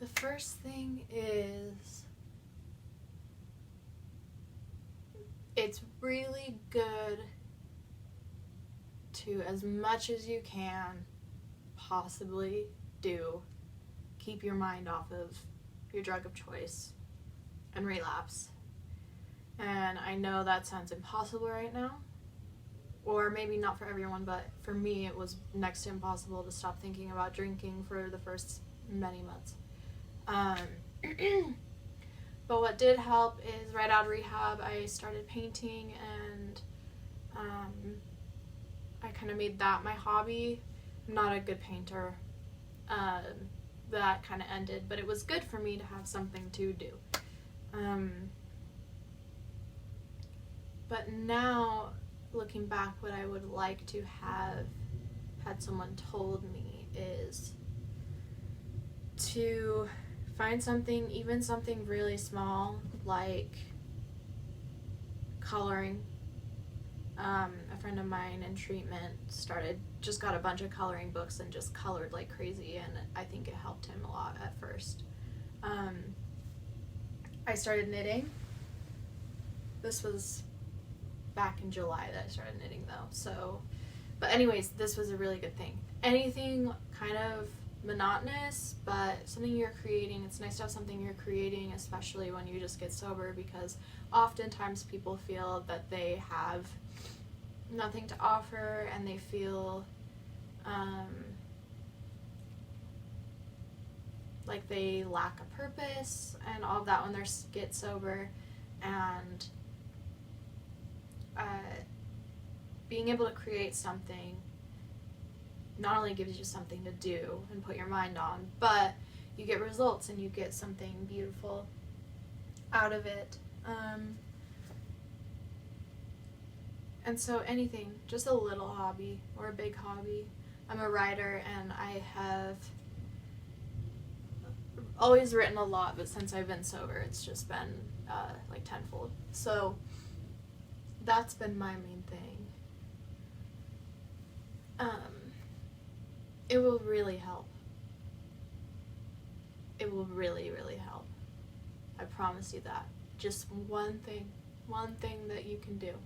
The first thing is it's really good to, as much as you can possibly do, keep your mind off of your drug of choice and relapse. And I know that sounds impossible right now, or maybe not for everyone, but for me it was next to impossible to stop thinking about drinking for the first many months. But what did help is right out of rehab I started painting, and I kind of made that my hobby. I'm not a good painter. That kind of ended, but it was good for me to have something to do. But now, looking back, what I would like to have had someone told me is to find something, even something really small, like coloring. A friend of mine in treatment just got a bunch of coloring books and just colored like crazy, and I think it helped him a lot at first. I started knitting. This was back in July that I started knitting though, so, but anyways, this was a really good thing. Anything kind of monotonous, but something you're creating. It's nice to have something you're creating, especially when you just get sober, because oftentimes people feel that they have nothing to offer, and they feel like they lack a purpose and all of that when they get sober. And being able to create something not only gives you something to do and put your mind on, but you get results and you get something beautiful out of it. And so anything, just a little hobby or a big hobby. I'm a writer, and I have always written a lot, but since I've been sober, it's just been like tenfold. So that's been my main thing. It will really help. It will really, really help. I promise you that. Just one thing that you can do.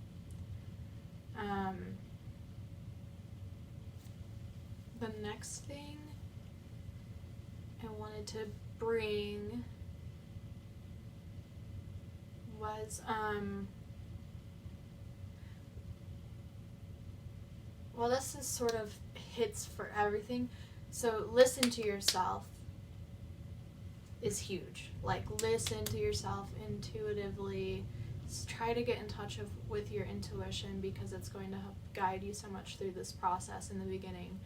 The next thing I wanted to bring was, well, this is sort of hits for everything. So listen to yourself is huge. Like, listen to yourself intuitively. Try to get in touch with your intuition, because it's going to help guide you so much through this process in the beginning.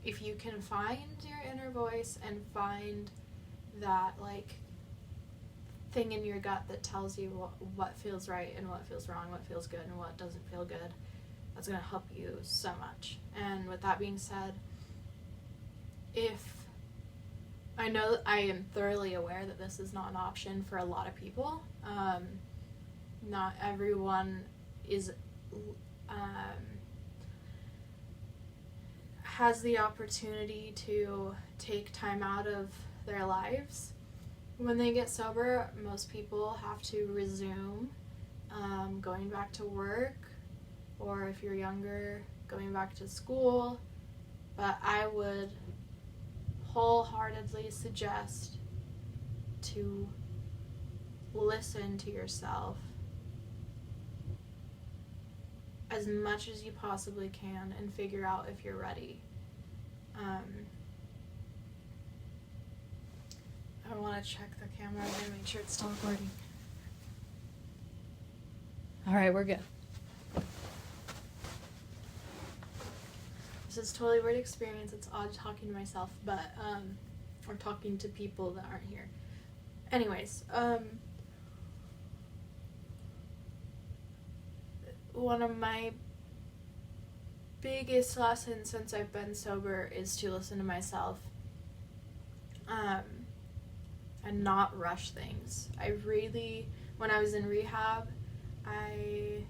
If you can find your inner voice and find that like thing in your gut that tells you what feels right and what feels wrong, what feels good and what doesn't feel good, that's going to help you so much. And with that being said, I know that I am thoroughly aware that this is not an option for a lot of people. Not everyone is has the opportunity to take time out of their lives. When they get sober, most people have to resume going back to work, or if you're younger, going back to school. But I would wholeheartedly suggest to listen to yourself as much as you possibly can and figure out if you're ready. I want to check the camera and make sure it's still recording. Alright, we're good. This is a totally weird experience. It's odd talking to myself, but, or talking to people that aren't here. Anyways, one of my biggest lessons since I've been sober is to listen to myself, and not rush things. When I was in rehab, I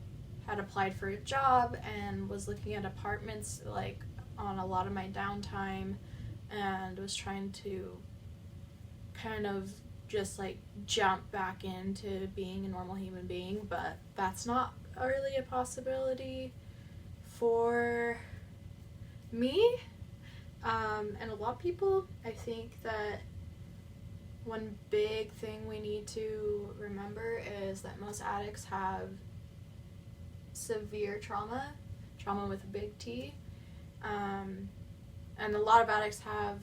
had applied for a job and was looking at apartments like on a lot of my downtime, and was trying to kind of just like jump back into being a normal human being, but that's not really a possibility for me. And a lot of people, I think that one big thing we need to remember is that most addicts have severe trauma with a big T. And a lot of addicts have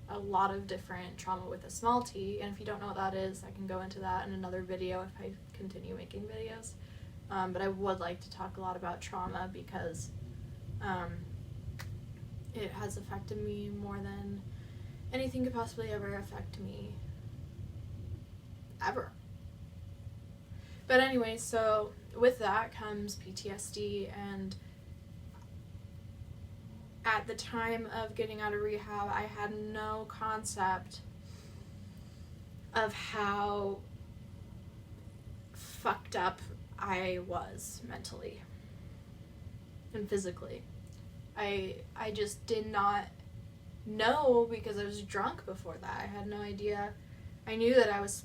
a lot of different trauma with a small t, and if you don't know what that is, I can go into that in another video if I continue making videos. But I would like to talk a lot about trauma because it has affected me more than anything could possibly ever affect me ever. But anyway, so with that comes PTSD, and at the time of getting out of rehab, I had no concept of how fucked up I was mentally and physically. I just did not know because I was drunk before that. I had no idea. I knew that I was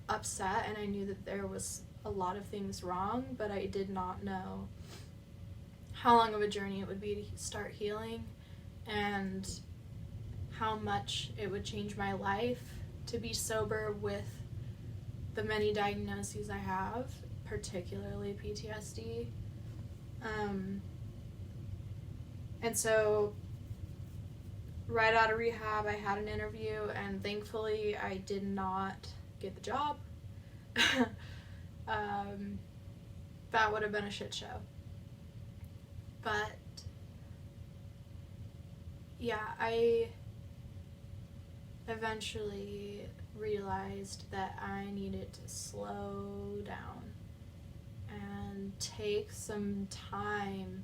upset and I knew that there was a lot of things wrong, but I did not know how long of a journey it would be to start healing and how much it would change my life to be sober with the many diagnoses I have, particularly PTSD. And so right out of rehab, I had an interview, and thankfully I did not get the job. That would have been a shit show. But yeah, I eventually realized that I needed to slow down and take some time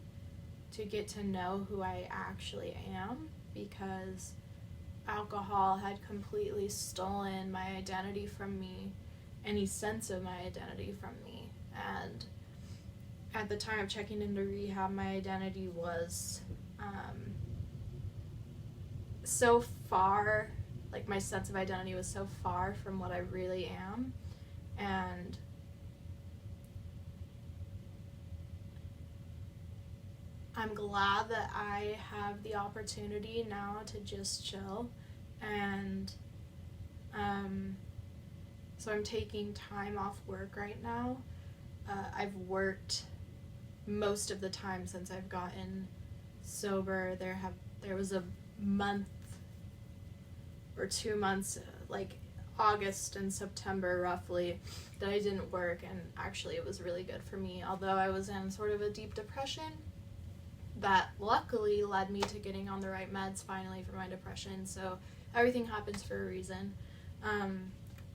to get to know who I actually am, because alcohol had completely stolen my identity from me, any sense of my identity from me. And at the time of checking into rehab, my identity was so far, like my sense of identity was so far from what I really am. And I'm glad that I have the opportunity now to just chill. And so I'm taking time off work right now. I've worked most of the time since I've gotten sober. There was a month or 2 months, like August and September roughly, that I didn't work, and actually it was really good for me, although I was in sort of a deep depression that luckily led me to getting on the right meds finally for my depression. So everything happens for a reason.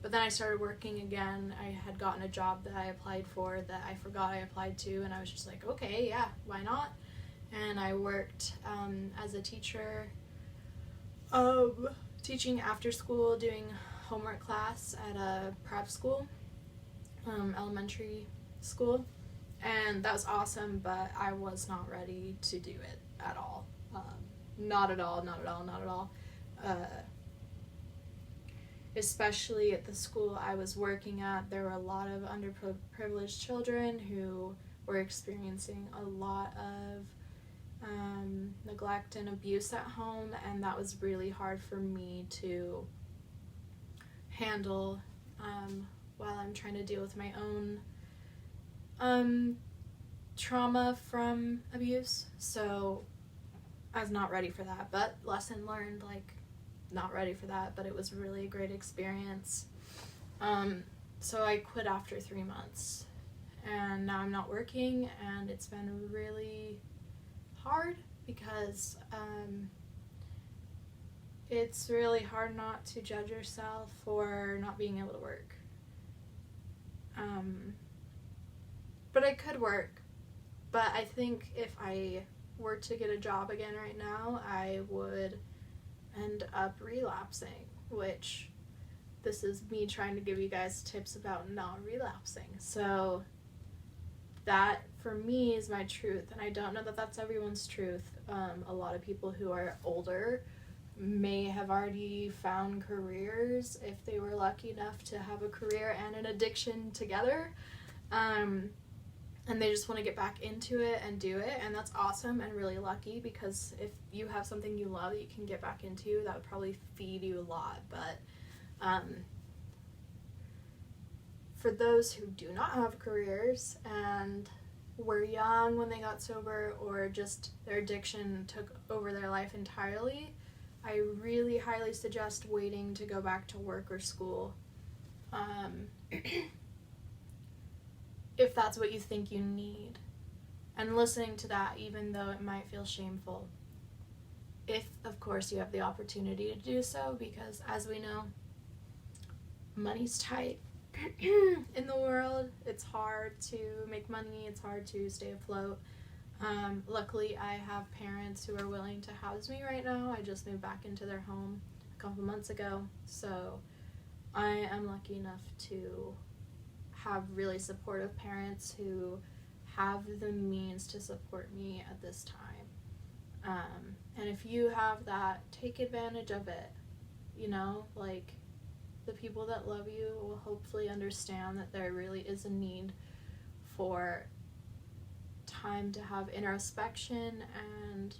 But then I started working again. I had gotten a job that I applied for that I forgot I applied to, and I was just like, okay, yeah, why not? And I worked as a teacher, teaching after school, doing homework class at a prep school, elementary school. And that was awesome, but I was not ready to do it at all. Not at all. Especially at the school I was working at, there were a lot of underprivileged children who were experiencing a lot of neglect and abuse at home, and that was really hard for me to handle while I'm trying to deal with my own trauma from abuse. So I was not ready for that, but lesson learned, like, not ready for that, but it was really a great experience. So I quit after 3 months, and now I'm not working, and it's been really hard because it's really hard not to judge yourself for not being able to work. But I could work, but I think if I were to get a job again right now, I would end up relapsing, which this is me trying to give you guys tips about not relapsing. So that for me is my truth, and I don't know that that's everyone's truth. A lot of people who are older may have already found careers if they were lucky enough to have a career and an addiction together. And they just want to get back into it and do it, and that's awesome and really lucky, because if you have something you love that you can get back into, that would probably feed you a lot. But for those who do not have careers and were young when they got sober, or just their addiction took over their life entirely, I really highly suggest waiting to go back to work or school. If that's what you think you need, and listening to that even though it might feel shameful, if of course you have the opportunity to do so, because as we know, money's tight in the world. It's hard to make money, it's hard to stay afloat. Luckily I have parents who are willing to house me right now. I just moved back into their home a couple months ago, so I am lucky enough to have really supportive parents who have the means to support me at this time. And if you have that, take advantage of it. You know, like, the people that love you will hopefully understand that there really is a need for time to have introspection and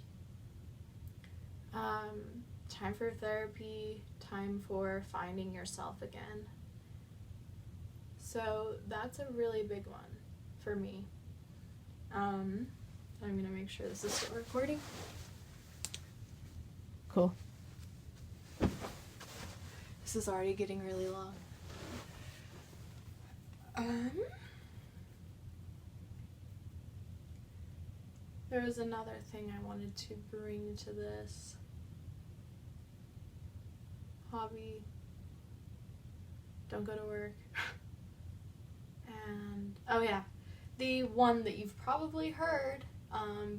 time for therapy, time for finding yourself again. So that's a really big one for me. I'm going to make sure this is still recording. Cool. This is already getting really long. There was another thing I wanted to bring to this. Hobby. Don't go to work. And, oh yeah, the one that you've probably heard,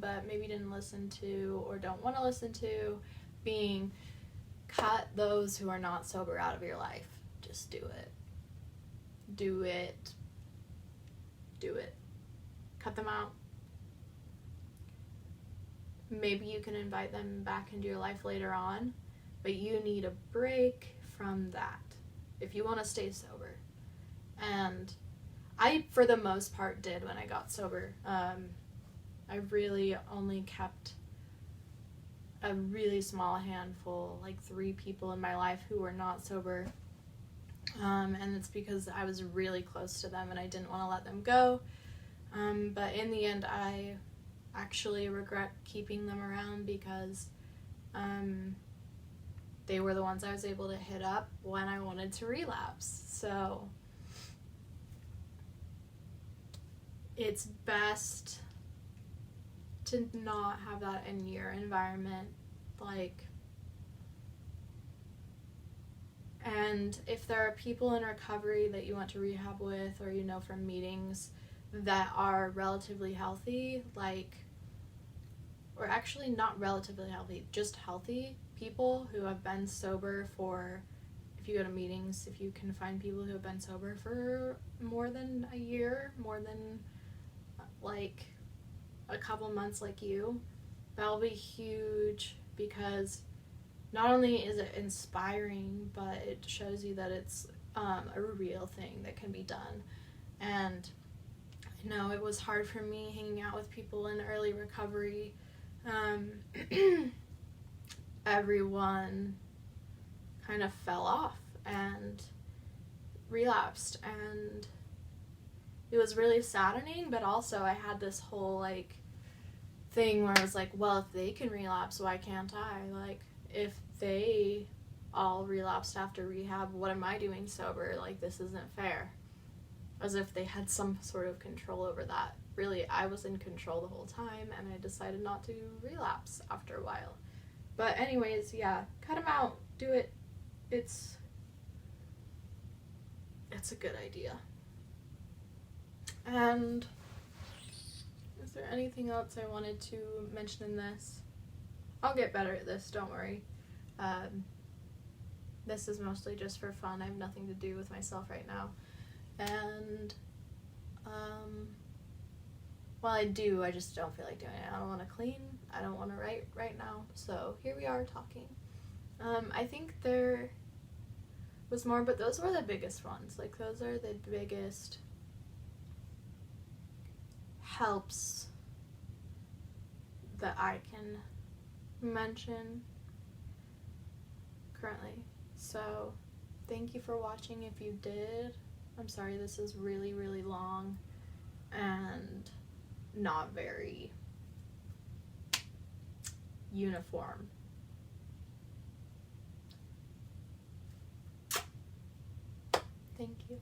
but maybe didn't listen to or don't want to listen to, being cut those who are not sober out of your life. Just do it. Do it. Do it. Cut them out. Maybe you can invite them back into your life later on, but you need a break from that if you want to stay sober. And I, for the most part, did when I got sober. I really only kept a really small handful, like 3 people in my life who were not sober. And it's because I was really close to them and I didn't want to let them go. But in the end, I actually regret keeping them around because they were the ones I was able to hit up when I wanted to relapse. So it's best to not have that in your environment, like, and if there are people in recovery that you want to rehab with, or you know from meetings that are relatively healthy, like, or actually not relatively healthy, just healthy people who have been sober for, if you go to meetings, if you can find people who have been sober for more than a year, more than like a couple months like you, that'll be huge, because not only is it inspiring, but it shows you that it's a real thing that can be done. And I know it was hard for me hanging out with people in early recovery. Everyone kind of fell off and relapsed, and it was really saddening, but also I had this whole like thing where I was like, well, if they can relapse, why can't I? Like, if they all relapsed after rehab, what am I doing sober? Like, this isn't fair. As if they had some sort of control over that. Really, I was in control the whole time, and I decided not to relapse after a while. But anyways, yeah, cut them out. Do it. It's a good idea. And is there anything else I wanted to mention in this? I'll get better at this, don't worry. This is mostly just for fun. I have nothing to do with myself right now. And, well, I do, I just don't feel like doing it. I don't want to clean. I don't want to write right now. So here we are talking. I think there was more, but those were the biggest ones. Like, those are the biggest helps that I can mention currently. So, thank you for watching if you did. I'm sorry this is really, really long and not very uniform. Thank you.